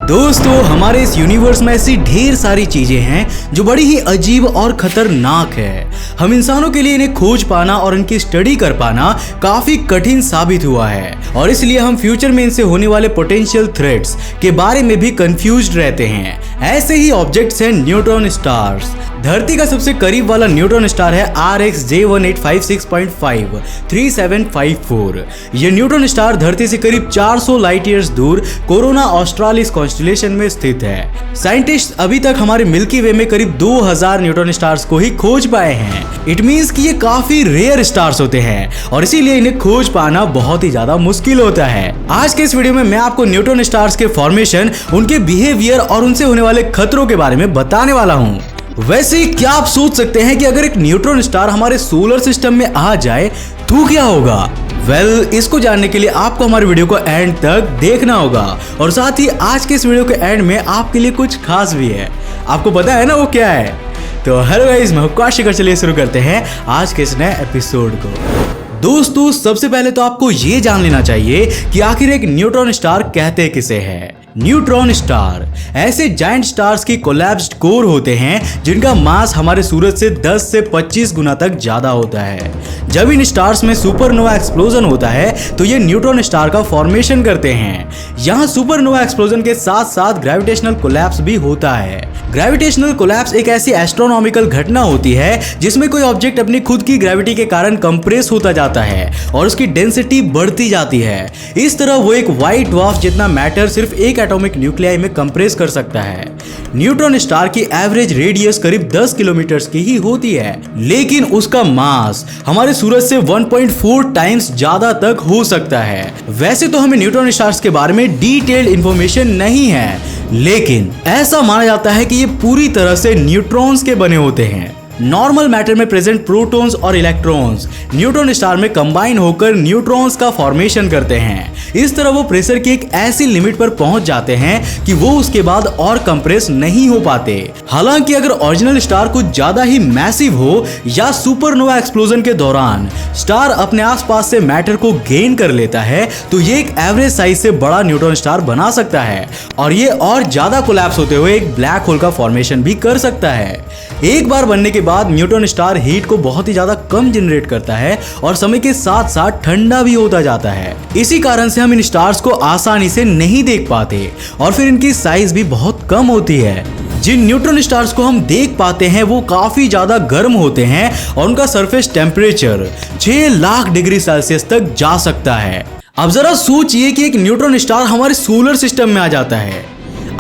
दोस्तों हमारे इस यूनिवर्स में ऐसी ढेर सारी चीजें हैं जो बड़ी ही अजीब और खतरनाक है। हम इंसानों के लिए इन्हें खोज पाना और इनकी स्टडी कर पाना काफी कठिन साबित हुआ है और इसलिए हम फ्यूचर में इनसे होने वाले पोटेंशियल थ्रेट्स के बारे में भी कंफ्यूज्ड रहते हैं। ऐसे ही ऑब्जेक्ट्स हैं न्यूट्रॉन स्टार्स। धरती का सबसे करीब वाला न्यूट्रॉन स्टार है RxJ1856.5 3754। यह न्यूट्रॉन स्टार धरती से करीब 400 लाइट ईयर्स दूर कोरोना ऑस्ट्रालिस कॉन्स्टेलेशन में स्थित है। साइंटिस्ट अभी तक हमारे मिल्की वे में करीब 2000 न्यूट्रॉन स्टार्स को ही खोज पाए हैं। इट मींस कि ये काफी रेयर स्टार्स होते हैं और इसीलिए इन्हें खोज पाना बहुत ही ज्यादा मुश्किल होता है। आज के इस वीडियो में मैं आपको न्यूट्रॉन स्टार्स के फॉर्मेशन, उनके बिहेवियर और उनसे होने वाले खतरों के बारे में बताने वाला हूँ। वैसे क्या आप सोच सकते हैं कि अगर एक न्यूट्रॉन स्टार हमारे सोलर सिस्टम में आ जाए तो क्या होगा? इसको जानने के लिए आपको हमारे वीडियो को एंड तक देखना होगा और साथ ही आज के इस वीडियो के एंड में आपके लिए कुछ खास भी है। आपको पता है ना वो क्या है? तो हेलो गाइस, मैं आकाश शेखर। चलिए शुरू करते हैं आज के इस नए एपिसोड को। दोस्तों सबसे पहले तो आपको ये जान लेना चाहिए कि आखिर एक न्यूट्रॉन स्टार कहते किसे है। न्यूट्रॉन स्टार ऐसे जायंट स्टार्स की कोलैप्स्ड कोर होते हैं जिनका मास हमारे सूरज से 10 से 25 गुना तक ज्यादा होता है। जब इन स्टार्स में सुपरनोवा एक्सप्लोजन होता है तो ये न्यूट्रॉन स्टार का फॉर्मेशन करते हैं। यहाँ सुपरनोवा एक्सप्लोजन के साथ साथ ग्रेविटेशनल कोलैप्स भी होता है। ग्रेविटेशनल कोलैप्स एक ऐसी एस्ट्रोनॉमिकल घटना होती है जिसमें कोई ऑब्जेक्ट अपनी खुद की ग्रेविटी के कारण कंप्रेस होता जाता है और उसकी डेंसिटी बढ़ती जाती है। इस तरह वो एक व्हाइट ड्वार्फ जितना मैटर सिर्फ एक एटॉमिक न्यूक्लियाई में कंप्रेस कर सकता है। न्यूट्रॉन स्टार की एवरेज रेडियस करीब 10 किलोमीटर की ही होती है, लेकिन उसका मास हमारे सूरज से 1.4 टाइम्स ज्यादा तक हो सकता है। वैसे तो हमें न्यूट्रॉन स्टार्स के बारे में डिटेल्ड इंफॉर्मेशन नहीं है, लेकिन ऐसा माना जाता है कि ये पूरी तरह से न्यूट्रॉन्स के बने होते हैं। नॉर्मल मैटर में प्रेजेंट प्रोटॉन्स और इलेक्ट्रॉन्स न्यूट्रॉन स्टार में कंबाइन होकर न्यूट्रॉन्स का फॉर्मेशन करते हैं। इस तरह वो प्रेशर की एक ऐसी लिमिट पर पहुंच जाते हैं कि वो उसके बाद और कंप्रेस नहीं हो पाते। हालांकि अगर ओरिजिनल स्टार कुछ ज्यादा ही मैसिव हो या सुपरनोवा एक्सप्लोजन के दौरान स्टार अपने आसपास से मैटर को गेन कर लेता है तो ये एक एवरेज साइज से बड़ा न्यूट्रॉन स्टार बना सकता है और ये और ज्यादा कोलैप्स होते हुए एक ब्लैक होल का फॉर्मेशन भी कर सकता है। एक बार बनने के बाद न्यूट्रॉन स्टार हीट को बहुत ही ज्यादा कम जनरेट करता है और समय के साथ साथ ठंडा भी होता जाता है। इसी कारण से हम इन स्टार्स को आसानी से नहीं देख पाते और फिर इनकी साइज भी बहुत कम होती है। जिन न्यूट्रॉन स्टार्स को हम देख पाते हैं वो काफी ज्यादा गर्म होते हैं और उनका surface temperature 6 lakh degree Celsius तक जा सकता है। अब जरा सोचिए कि एक न्यूट्रॉन स्टार हमारे सोलर सिस्टम में आ जाता है।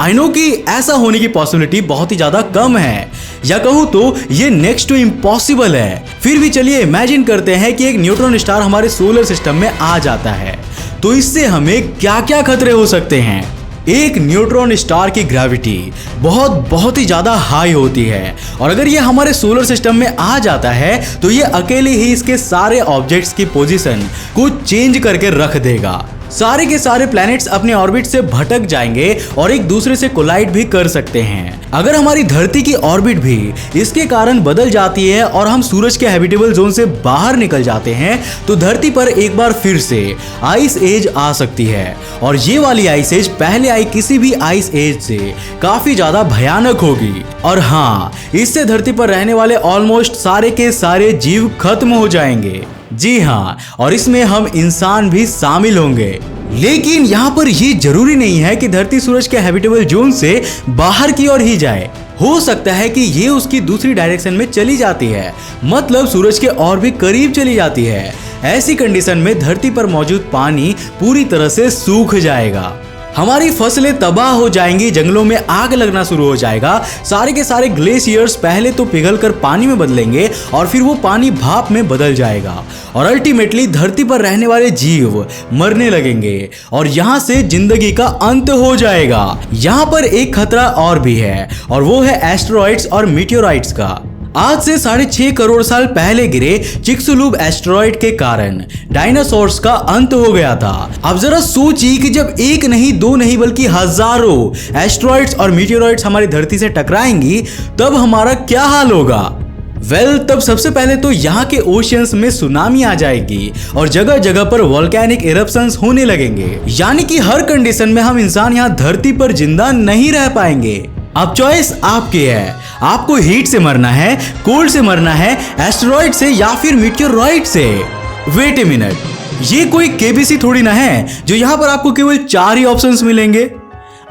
आई नो कि ऐसा होने की पॉसिबिलिटी बहुत ही ज्यादा कम है, या कहूँ तो ये नेक्स्ट टू इम्पॉसिबल है। फिर भी चलिए इमेजिन करते हैं कि एक न्यूट्रॉन स्टार हमारे सोलर सिस्टम में आ जाता है तो इससे हमें क्या क्या खतरे हो सकते हैं। एक न्यूट्रॉन स्टार की ग्रेविटी बहुत ही ज्यादा हाई होती है और अगर ये हमारे सोलर सिस्टम में आ जाता है तो ये अकेले ही इसके सारे ऑब्जेक्ट्स की पोजीशन को चेंज करके रख देगा। सारे के सारे प्लैनेट्स अपने ऑर्बिट से भटक जाएंगे और एक दूसरे से कोलाइड भी कर सकते हैं। अगर हमारी धरती की ऑर्बिट भी इसके कारण बदल जाती है और हम सूरज के हैबिटेबल जोन से बाहर निकल जाते हैं तो धरती पर एक बार फिर से आइस एज आ सकती है और ये वाली आइस एज पहले आई किसी भी आइस एज से काफी ज्यादा भयानक होगी। और हाँ, इससे धरती पर रहने वाले ऑलमोस्ट सारे के सारे जीव खत्म हो जाएंगे। जी हाँ, और इसमें हम इंसान भी शामिल होंगे। लेकिन यहाँ पर ये जरूरी नहीं है कि धरती सूरज के हैबिटेबल जोन से बाहर की ओर ही जाए। हो सकता है कि ये उसकी दूसरी डायरेक्शन में चली जाती है, मतलब सूरज के और भी करीब चली जाती है। ऐसी कंडीशन में धरती पर मौजूद पानी पूरी तरह से सूख जाएगा, हमारी फसलें तबाह हो जाएंगी, जंगलों में आग लगना शुरू हो जाएगा। सारे के सारे ग्लेशियर्स पहले तो पिघलकर पानी में बदलेंगे और फिर वो पानी भाप में बदल जाएगा और अल्टीमेटली धरती पर रहने वाले जीव मरने लगेंगे और यहाँ से जिंदगी का अंत हो जाएगा। यहाँ पर एक खतरा और भी है और वो है एस्टेरॉइड्स और मीटियोराइट्स का। आज से 6.5 करोड़ साल पहले गिरे चिक्सुलूब एस्टेरॉइड के कारण डायनासोर्स का अंत हो गया था। अब जरा सोचिए कि जब एक नहीं दो नहीं बल्कि हजारों एस्टेरॉइड्स और मीटियोराइट्स हमारी धरती से टकराएंगी तब हमारा क्या हाल होगा। तब सबसे पहले तो यहाँ के ओशियंस में सुनामी आ जाएगी और जगह जगह पर वोल्केनिक इरप्शंस होने लगेंगे, यानी कि हर कंडीशन में हम इंसान यहाँ धरती पर जिंदा नहीं रह पाएंगे। अब चॉइस आपकी है, आपको हीट से मरना है, कोल्ड से मरना है, एस्टेरॉइड से या फिर मीटियोराइड से। वेट ए मिनट, ये कोई केबीसी थोड़ी ना है जो यहाँ पर आपको केवल 4 ही ऑप्शंस मिलेंगे।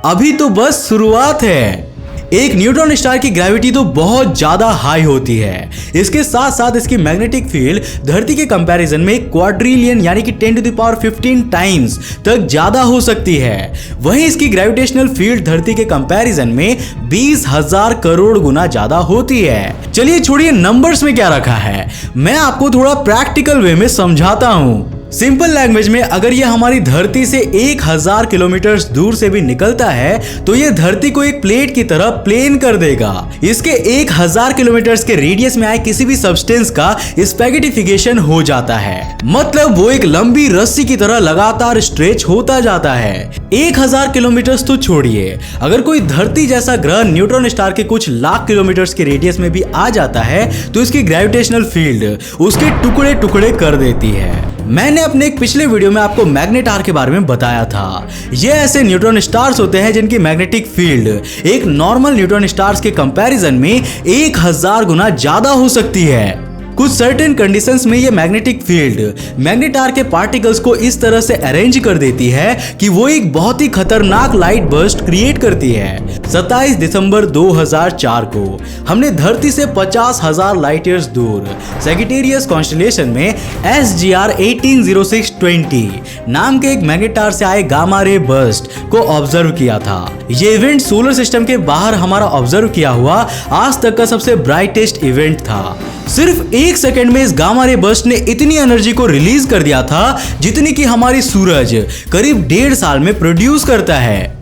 अभी तो बस शुरुआत है। एक न्यूट्रॉन स्टार की ग्रेविटी तो बहुत ज्यादा हाई होती है, इसके साथ साथ इसकी मैग्नेटिक फील्ड धरती के कंपैरिजन में क्वाड्रिलियन यानी कि 10⁻15 टाइम्स तक ज्यादा हो सकती है। वहीं इसकी ग्रेविटेशनल फील्ड धरती के कंपैरिजन में 20,000 करोड़ गुना ज्यादा होती है। चलिए छोड़िए नंबर्स में क्या रखा है, मैं आपको थोड़ा प्रैक्टिकल वे में समझाता हूँ। सिंपल लैंग्वेज में अगर ये हमारी धरती से 1000 किलोमीटर दूर से भी निकलता है तो ये धरती को एक प्लेट की तरह प्लेन कर देगा। इसके 1000 किलोमीटर के रेडियस में आए किसी भी सब्सटेंस का स्पैगेटिफिकेशन हो जाता है, मतलब वो एक लंबी रस्सी की तरह लगातार स्ट्रेच होता जाता है। 1000 किलोमीटर तो छोड़िए, अगर कोई धरती जैसा ग्रह न्यूट्रॉन स्टार के कुछ लाख किलोमीटर के रेडियस में भी आ जाता है तो इसकी ग्रेविटेशनल फील्ड उसके टुकड़े टुकड़े कर देती है। मैंने अपने एक पिछले वीडियो में आपको मैग्नेटार के बारे में बताया था। ये ऐसे न्यूट्रॉन स्टार्स होते हैं जिनकी मैग्नेटिक फील्ड एक नॉर्मल न्यूट्रॉन स्टार्स के कंपैरिजन में 1000 गुना ज्यादा हो सकती है। कुछ सर्टेन कंडीशंस में ये मैग्नेटिक फील्ड मैग्नेटार के पार्टिकल्स को इस तरह से अरेंज कर देती है कि वो एक बहुत ही खतरनाक लाइट बर्स्ट क्रिएट करती है। 27 दिसंबर 2004 को हमने धरती से 50,000 लाइट ईयर्स दूर सैजिटेरियस कॉन्स्टेलेशन में SGR 180620 नाम के एक मैग्नेटार से आए गामा रे बर्स्ट को ऑब्जर्व किया था। ये इवेंट सोलर सिस्टम के बाहर हमारा ऑब्जर्व किया हुआ आज तक का सबसे ब्राइटेस्ट इवेंट था। सिर्फ 1 सेकंड में इस गामा रे बर्स्ट ने इतनी एनर्जी को रिलीज कर दिया था जितनी कि हमारी सूरज करीब 1.5 साल में प्रोड्यूस करता है।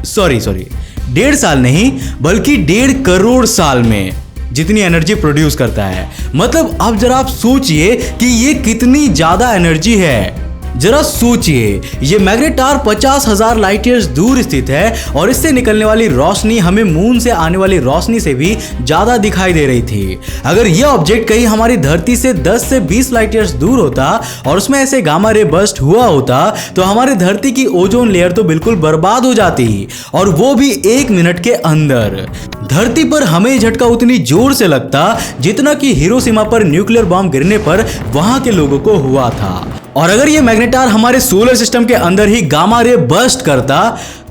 सॉरी 1.5 साल नहीं बल्कि 1.5 करोड़ साल में जितनी एनर्जी प्रोड्यूस करता है। मतलब अब जरा आप सोचिए कि ये कितनी ज्यादा एनर्जी है। जरा सोचिए, ये मैग्नेटार 50,000 लाइट ईयर्स दूर स्थित है और इससे निकलने वाली रोशनी हमें मून से आने वाली रोशनी से भी ज्यादा दिखाई दे रही थी। अगर ये ऑब्जेक्ट कहीं हमारी धरती से 10 से 20 लाइट ईयर्स दूर होता और उसमें ऐसे गामा रे बर्स्ट हुआ होता तो हमारी धरती की ओजोन लेयर तो बिल्कुल बर्बाद हो जाती, और वो भी 1 मिनट के अंदर। धरती पर हमें झटका उतनी जोर से लगता जितना कि हिरोशिमा पर न्यूक्लियर बॉम्ब गिरने पर वहां के लोगों को हुआ था। और अगर ये मैग्नेटार हमारे सोलर सिस्टम के अंदर ही गामा रे बर्स्ट करता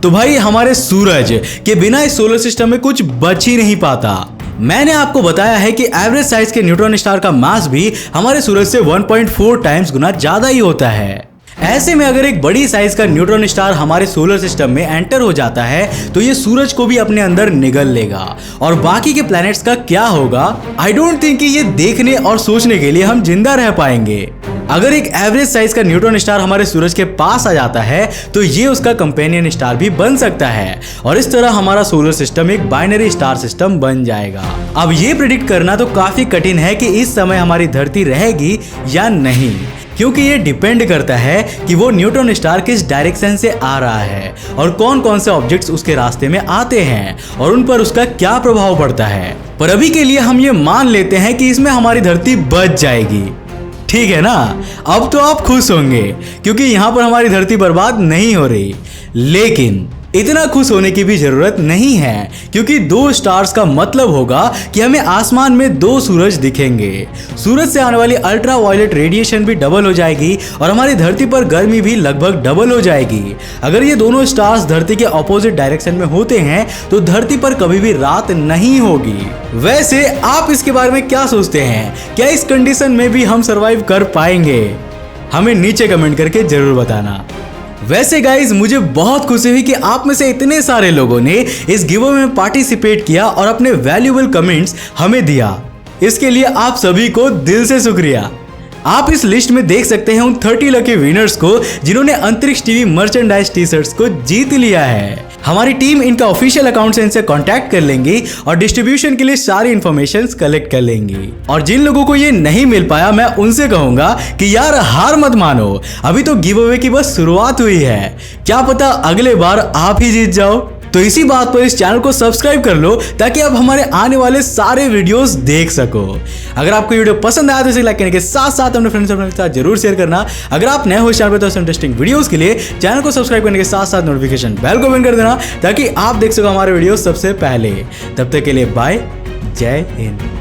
तो भाई हमारे सूरज के बिना इस सोलर सिस्टम में कुछ बच ही नहीं पाता। मैंने आपको बताया है कि एवरेज साइज के न्यूट्रॉन स्टार का मास भी हमारे सूरज से 1.4 टाइम्स गुना ज्यादा ही होता है। ऐसे में अगर एक बड़ी साइज का न्यूट्रॉन स्टार हमारे सोलर सिस्टम में एंटर हो जाता है तो ये सूरज को भी अपने अंदर निगल लेगा, और बाकी के प्लैनेट्स का क्या होगा? आई डोंट थिंक कि ये देखने और सोचने के लिए हम जिंदा रह पाएंगे। अगर एक एवरेज साइज का न्यूट्रॉन स्टार हमारे सूरज के पास आ जाता है तो ये उसका कंपेनियन स्टार भी बन सकता है, और इस तरह हमारा सोलर सिस्टम एक बाइनरी स्टार सिस्टम बन जाएगा। अब ये प्रेडिक्ट करना तो काफी कठिन है कि इस समय हमारी धरती रहेगी या नहीं, क्योंकि ये डिपेंड करता है कि वो न्यूट्रॉन स्टार किस डायरेक्शन से आ रहा है और कौन कौन से ऑब्जेक्ट्स उसके रास्ते में आते हैं और उन पर उसका क्या प्रभाव पड़ता है। पर अभी के लिए हम ये मान लेते हैं कि इसमें हमारी धरती बच जाएगी, ठीक है ना? अब तो आप खुश होंगे क्योंकि यहाँ पर हमारी धरती बर्बाद नहीं हो रही, लेकिन इतना खुश होने की भी जरूरत नहीं है, क्योंकि 2 स्टार्स का मतलब होगा कि हमें आसमान में 2 सूरज दिखेंगे। सूरज से आने वाली अल्ट्रा वायलेट रेडिएशन भी डबल हो जाएगी और हमारी धरती पर गर्मी भी लगभग डबल हो जाएगी। अगर ये दोनों स्टार्स धरती के ऑपोजिट डायरेक्शन में होते हैं तो धरती पर कभी भी रात नहीं होगी। वैसे आप इसके बारे में क्या सोचते हैं? क्या इस कंडीशन में भी हम सरवाइव कर पाएंगे? हमें नीचे कमेंट करके जरूर बताना। वैसे गाइज मुझे बहुत खुशी हुई कि आप में से इतने सारे लोगों ने इस गिवअवे में पार्टिसिपेट किया और अपने वैल्यूएबल कमेंट्स हमें दिया। इसके लिए आप सभी को दिल से शुक्रिया। आप इस लिस्ट में देख सकते हैं उन 30 लकी विनर्स को जिन्होंने अंतरिक्ष टीवी मर्चेंडाइज टी शर्ट्स को जीत लिया है। हमारी टीम इनका ऑफिशियल अकाउंट से इनसे कांटेक्ट कर लेंगी और डिस्ट्रीब्यूशन के लिए सारी इंफॉर्मेशन कलेक्ट कर लेंगी। और जिन लोगों को ये नहीं मिल पाया मैं उनसे कहूंगा कि यार हार मत मानो, अभी तो गिव अवे की बस शुरुआत हुई है, क्या पता अगले बार आप ही जीत जाओ। तो इसी बात पर इस चैनल को सब्सक्राइब कर लो ताकि आप हमारे आने वाले सारे वीडियोस देख सको। अगर आपको वीडियो पसंद आया तो इसे लाइक करने के साथ साथ अपने फ्रेंड्स के साथ जरूर शेयर करना। अगर आप नए हो इस चैनल पर तो ऐसे इंटरेस्टिंग वीडियोस के लिए चैनल को सब्सक्राइब करने के साथ साथ नोटिफिकेशन बेल को ऑन कर देना ताकि आप देख सको हमारे वीडियो सबसे पहले। तब तक के लिए बाय, जय हिंद।